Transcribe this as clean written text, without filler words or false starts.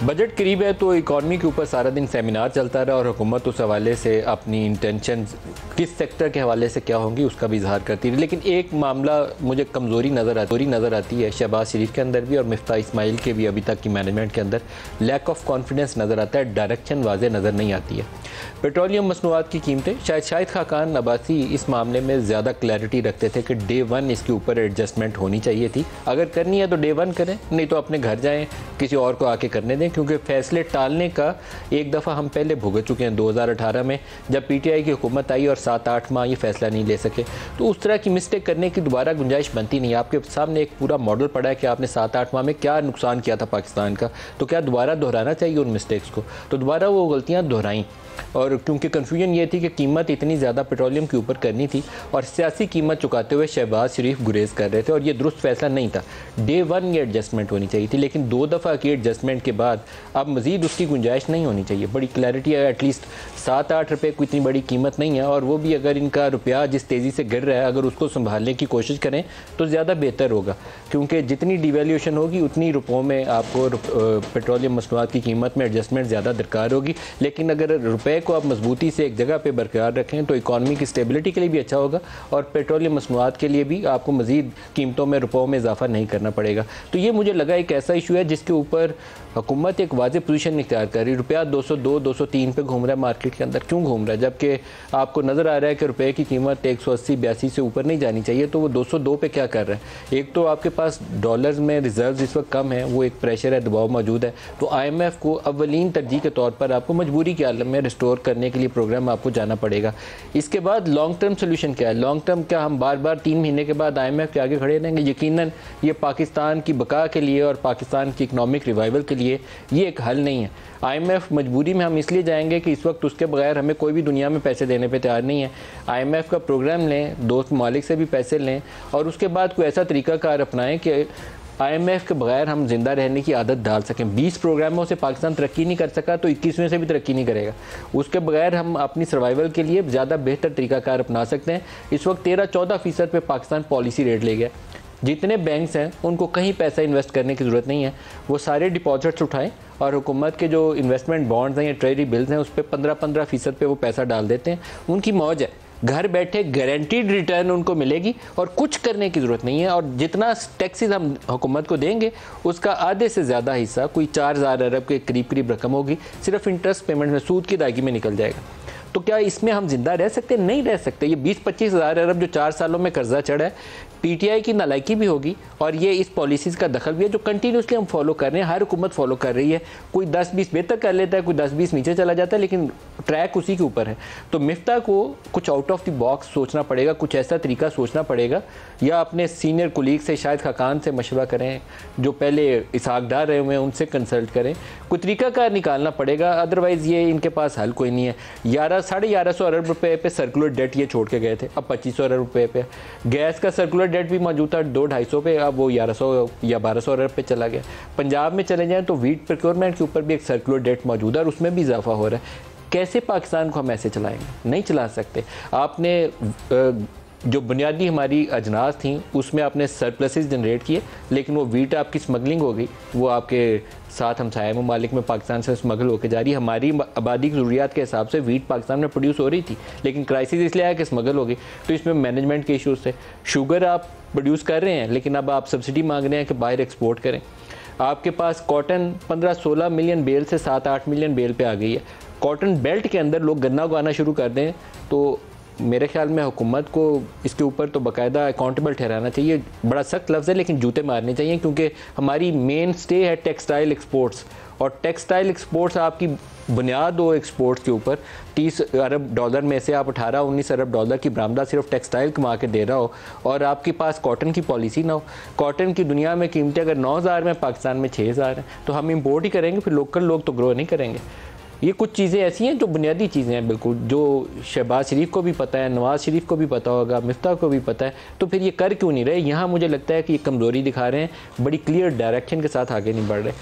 Budget करीब है तो इकॉनमी के ऊपर सारा दिन सेमिनार चलता रहा और हुकूमत उस हवाले से अपनी इंटेंशन किस सेक्टर के हवाले से क्या होंगी उसका भी इजहार करती रही। लेकिन एक मामला मुझे कमज़ोरी नज़र आती है शहबाज शरीफ के अंदर भी और मिफ्ता इस्माइल के भी अभी तक की मैनेजमेंट के अंदर लैक ऑफ कॉन्फिडेंस नज़र आता है, डायरेक्शन वाज़े नज़र नहीं आती है। पेट्रोलियम मसनूआत की कीमतें शाहिद खाकान अब्बासी इस मामले में ज़्यादा क्लैरिटी रखते थे कि डे 1 इसके ऊपर एडजस्टमेंट होनी चाहिए थी। अगर करनी है तो डे 1 करें, नहीं तो अपने घर जाएँ, किसी और को आके करने दें, क्योंकि फैसले टालने का एक दफ़ा हम पहले भुगत चुके हैं 2018 में जब पीटीआई की हुकूमत आई और 7-8 माह ये फैसला नहीं ले सके। तो उस तरह की मिस्टेक करने की दोबारा गुंजाइश बनती नहीं। आपके सामने एक पूरा मॉडल पड़ा है कि आपने 7-8 माह में क्या नुकसान किया था पाकिस्तान का, तो क्या दोबारा दोहराना चाहिए उन मिस्टेक्स को? तो दोबारा वो गलतियाँ दोहराई और क्योंकि कन्फ्यूजन ये थी कि कीमत इतनी ज़्यादा पेट्रोलियम के ऊपर करनी थी और सियासी कीमत चुकाते हुए शहबाज शरीफ गुरेज कर रहे थे और ये दुरुस्त फैसला नहीं था। डे 1 ये एडजस्टमेंट होनी चाहिए थी, लेकिन 2 दफ़ा की एडजस्टमेंट के बाद अब मज़ीद उसकी गुंजाइश नहीं होनी चाहिए। बड़ी क्लैरिटी है, एटलीस्ट 7-8 रुपये कोई इतनी बड़ी कीमत नहीं है और वो भी अगर इनका रुपया जिस तेज़ी से गिर रहा है अगर उसको संभालने की कोशिश करें तो ज़्यादा बेहतर होगा, क्योंकि जितनी डिवैल्यूएशन होगी उतनी रुपयों में आपको पेट्रोलियम मसनूआत की कीमत में एडजस्टमेंट ज़्यादा दरकार होगी। लेकिन अगर रुपये को आप मजबूती से एक जगह पे बरकरार रखें तो इकॉनमी की स्टेबिलिटी के लिए भी अच्छा होगा और पेट्रोलियम मसनूआत के लिए भी आपको मज़ीद कीमतों में रुपयों में इजाफा नहीं करना पड़ेगा। तो ये मुझे लगा एक ऐसा इशू है जिसके ऊपर हुकूमत एक वाज़ेह पोजीशन इख्तियार कर रही है। रुपया 202-203 पे घूम रहा है मार्केट के अंदर, क्यों घूम रहा है? जबकि आपको नज़र आ रहा है कि रुपये की कीमत 180-82 से ऊपर नहीं जानी चाहिए, तो वो 202 पे क्या कर रहा है? एक तो आपके पास डॉलर्स में रिजर्व इस वक्त कम है, वो एक प्रेशर है, दबाव मौजूद है। तो IMF को अव्वलीन तरजीह के तौर पर आपको मजबूरी के आलम में रिस्टोर करने के लिए प्रोग्राम आपको जाना पड़ेगा। इसके बाद लॉन्ग टर्म सोल्यूशन क्या है? लॉन्ग टर्म क्या हम बार बार 3 महीने के बाद IMF के आगे खड़े रहेंगे? यकीनन ये पाकिस्तान की बका के लिए और पाकिस्तान की इकनॉमिक रिवाइवल के लिए ये एक हल नहीं है। IMF मजबूरी में हम इसलिए जाएंगे कि इस वक्त उसके बगैर हमें कोई भी दुनिया में पैसे देने पे तैयार नहीं है। IMF का प्रोग्राम लें, दोस्त ममालिक से भी पैसे लें और उसके बाद कोई ऐसा तरीकाकार अपनाएं कि IMF के बगैर हम जिंदा रहने की आदत डाल सकें। 20 प्रोग्रामों से पाकिस्तान तरक्की नहीं कर सका तो 21वें से भी तरक्की नहीं करेगा। उसके बगैर हम अपनी सर्वाइवल के लिए ज़्यादा बेहतर तरीकाकार अपना सकते हैं। इस वक्त 13-14% पे पाकिस्तान पॉलिसी रेट ले गया। जितने बैंक्स हैं उनको कहीं पैसा इन्वेस्ट करने की ज़रूरत नहीं है, वो सारे डिपॉजिट्स उठाएं और हुकूमत के जो इन्वेस्टमेंट बॉन्ड्स हैं या ट्रेजरी बिल्स हैं उस पर 15-15% पे वो पैसा डाल देते हैं। उनकी मौज है, घर बैठे गारंटीड रिटर्न उनको मिलेगी और कुछ करने की ज़रूरत नहीं है। और जितना टैक्सेस हम हुकूमत को देंगे उसका आधे से ज़्यादा हिस्सा, कोई 4000 अरब के करीब रकम होगी, सिर्फ इंटरेस्ट पेमेंट में, सूद की अदायगी में निकल जाएगा। तो क्या इसमें हम जिंदा रह सकते? नहीं रह सकते। ये 20-25 हज़ार अरब जो 4 सालों में कर्जा चढ़ा है, पीटीआई की नालायकी भी होगी और ये इस पॉलिसीज़ का दखल भी है जो कंटिन्यूसली हम फॉलो कर रहे हैं, हर हुकूमत फॉलो कर रही है। कोई 10-20 बेहतर कर लेता है, कोई 10-20 नीचे चला जाता है, लेकिन ट्रैक उसी के ऊपर है। तो मिफ्ता को कुछ आउट ऑफ द बॉक्स सोचना पड़ेगा, कुछ ऐसा तरीका सोचना पड़ेगा, या अपने सीनियर कुलीग से, शाहिद खाकान से मशवरा करें जो पहले इसहाक डार रहे हुए हैं, उनसे कंसल्ट करें, कोई तरीकाकार निकालना पड़ेगा। अदरवाइज़ ये इनके पास हल कोई नहीं है। 1100-1150 अरब रुपये पे सर्कुलर डेट ये छोड़ के गए थे, अब 2500 अरब रुपये पे। गैस का सर्कुलर डेट भी मौजूद था 200-250 पे, अब वो 1100 या 1200 अरब पे चला गया। पंजाब में चले जाएँ तो वीट प्रोक्योरमेंट के ऊपर भी एक सर्कुलर डेट मौजूद है और उसमें भी इजाफा हो रहा है। कैसे पाकिस्तान को हम ऐसे चलाएंगे? नहीं चला सकते। आपने जो बुनियादी हमारी अजनास थी उसमें आपने सरप्लसेस जनरेट किए, लेकिन वो वीट आपकी स्मगलिंग हो गई, वो आपके साथ हमसाया ममालिक में पाकिस्तान से स्मगल होकर जा रही है। हमारी आबादी की ज़रूरियात के हिसाब से वीट पाकिस्तान में प्रोड्यूस हो रही थी, लेकिन क्राइसिस इसलिए आया कि स्मगल हो गई। तो इसमें मैनेजमेंट के इशूज़ थे। शुगर आप प्रोड्यूस कर रहे हैं लेकिन अब आप सब्सिडी मांग रहे हैं कि बाहर एक्सपोर्ट करें। आपके पास कॉटन 15-16 मिलियन बेल से 7-8 मिलियन बेल पे आ गई है। कॉटन बेल्ट के अंदर लोग गन्ना उगाना शुरू कर दें तो मेरे ख्याल में हुकूमत को इसके ऊपर तो बाकायदा अकाउंटेबल ठहराना चाहिए। बड़ा सख्त लफ्ज़ है लेकिन जूते मारने चाहिए, क्योंकि हमारी मेन स्टे है टेक्सटाइल एक्सपोर्ट्स और टेक्सटाइल एक्सपोर्ट्स आपकी बुनियाद हो एक्सपोर्ट्स के ऊपर। 30 अरब डॉलर में से आप 18-19 अरब डॉलर की बरामदा सिर्फ टेक्सटाइल कमा के दे रहा हो और आपके पास कॉटन की पॉलिसी ना हो। कॉटन की दुनिया में कीमतें अगर 9000 में, पाकिस्तान में 6000 हैं, तो हम इम्पोर्ट ही करेंगे, फिर लोकल लोग तो ग्रो नहीं करेंगे। ये कुछ चीज़ें ऐसी हैं जो बुनियादी चीज़ें हैं बिल्कुल, जो शहबाज शरीफ को भी पता है, नवाज़ शरीफ को भी पता होगा, मिफ्ता को भी पता है, तो फिर ये कर क्यों नहीं रहे? यहाँ मुझे लगता है कि ये कमज़ोरी दिखा रहे हैं, बड़ी क्लियर डायरेक्शन के साथ आगे नहीं बढ़ रहे।